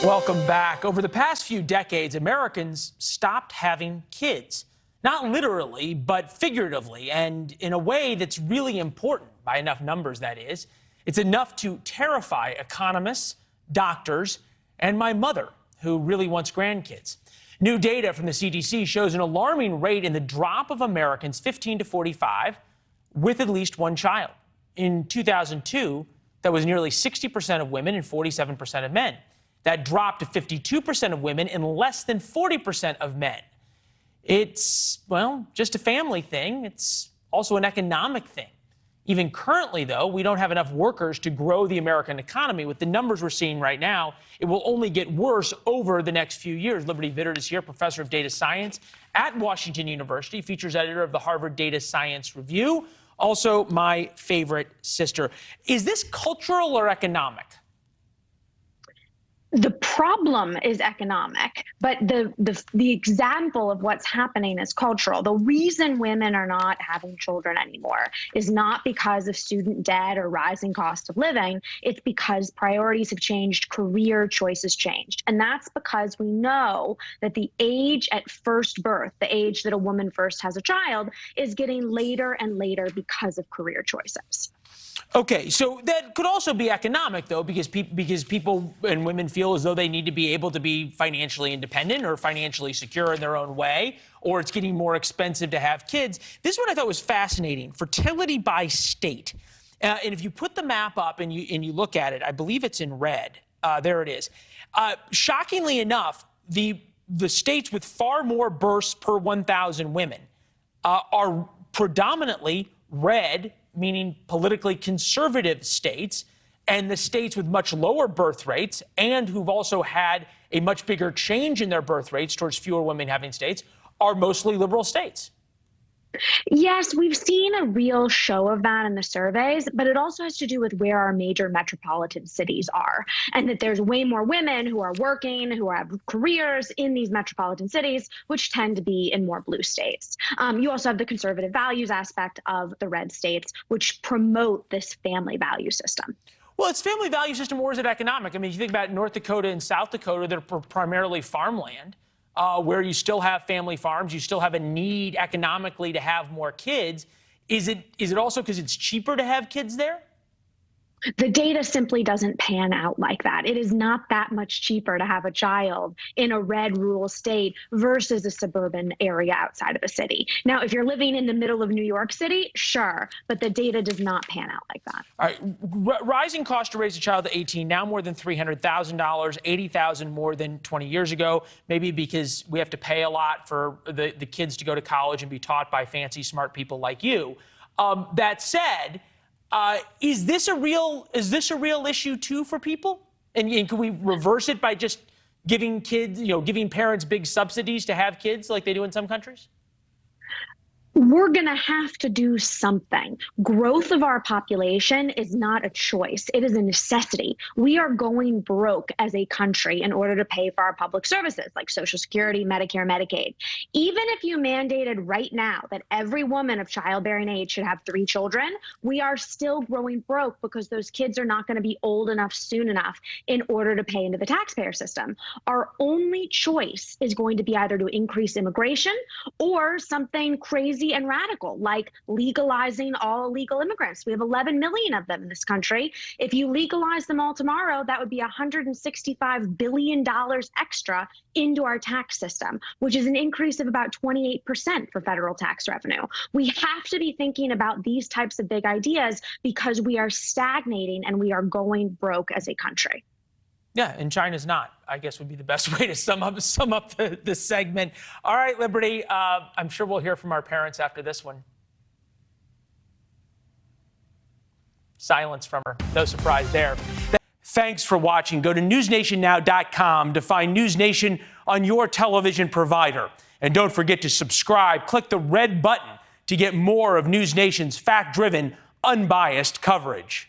Welcome back. Over the past few decades, Americans stopped having kids. Not literally, but figuratively, and in a way that's really important, by enough numbers, that is. It's enough to terrify economists, doctors, and my mother, who really wants grandkids. New data from the CDC shows an alarming rate in the drop of Americans 15 to 45 with at least one child. In 2002, that was nearly 60% of women and 47% of men. That dropped to 52% of women and less than 40% of men. It's, well, just a family thing. It's also an economic thing. Even currently, though, we don't have enough workers to grow the American economy. With the numbers we're seeing right now, it will only get worse over the next few years. Leland Vittert is here, professor of data science at Washington University, features editor of the Harvard Data Science Review, also my favorite sister. Is this cultural or economic? The problem is economic, but the example of what's happening is cultural. The reason women are not having children anymore is not because of student debt or rising cost of living. It's because priorities have changed, career choices changed. And that's because we know that the age at first birth, the age that a woman first has a child, is getting later and later because of career choices. Okay, so that could also be economic, though, because people and women feel as though they need to be able to be financially independent or financially secure in their own way, or it's getting more expensive to have kids. This one I thought was fascinating, fertility by state. And if you put the map up and you look at it, I believe it's in red. There it is. Shockingly enough, the states with far more births per 1,000 women are predominantly red, meaning politically conservative states, and the states with much lower birth rates and who've also had a much bigger change in their birth rates towards fewer women having states are mostly liberal states. Yes, we've seen a real show of that in the surveys, but it also has to do with where our major metropolitan cities are, and that there's way more women who are working, who have careers in these metropolitan cities, which tend to be in more blue states. You also have the conservative values aspect of the red states, which promote this family value system. Well, it's family value system, or is it economic? I mean, if you think about North Dakota and South Dakota, they're primarily farmland. Where you still have family farms, you still have a need economically to have more kids. Is it also because it's cheaper to have kids there? The data simply doesn't pan out like that. It is not that much cheaper to have a child in a red rural state versus a suburban area outside of a city. Now, if you're living in the middle of New York City, sure, but the data does not pan out like that. All right, rising cost to raise a child to 18, now more than $300,000, $80,000 more than 20 years ago, maybe because we have to pay a lot for the kids to go to college and be taught by fancy, smart people like you. That said, is this a real issue too for people? And can we reverse it by just giving giving parents big subsidies to have kids like they do in some countries? We're going to have to do something. Growth of our population is not a choice. It is a necessity. We are going broke as a country in order to pay for our public services like Social Security, Medicare, Medicaid. Even if you mandated right now that every woman of childbearing age should have 3 children, we are still growing broke because those kids are not going to be old enough soon enough in order to pay into the taxpayer system. Our only choice is going to be either to increase immigration or something crazy and radical, like legalizing all illegal immigrants. We have 11 million of them in this country. If you legalize them all tomorrow, that would be $165 billion extra into our tax system, which is an increase of about 28% for federal tax revenue. We have to be thinking about these types of big ideas because we are stagnating and we are going broke as a country. Yeah, and China's not, I guess, would be the best way to sum up the segment. All right, Liberty, I'm sure we'll hear from our parents after this one. Silence from her. No surprise there. Thanks for watching. Go to newsnationnow.com to find NewsNation on your television provider. And don't forget to subscribe. Click the red button to get more of NewsNation's fact-driven, unbiased coverage.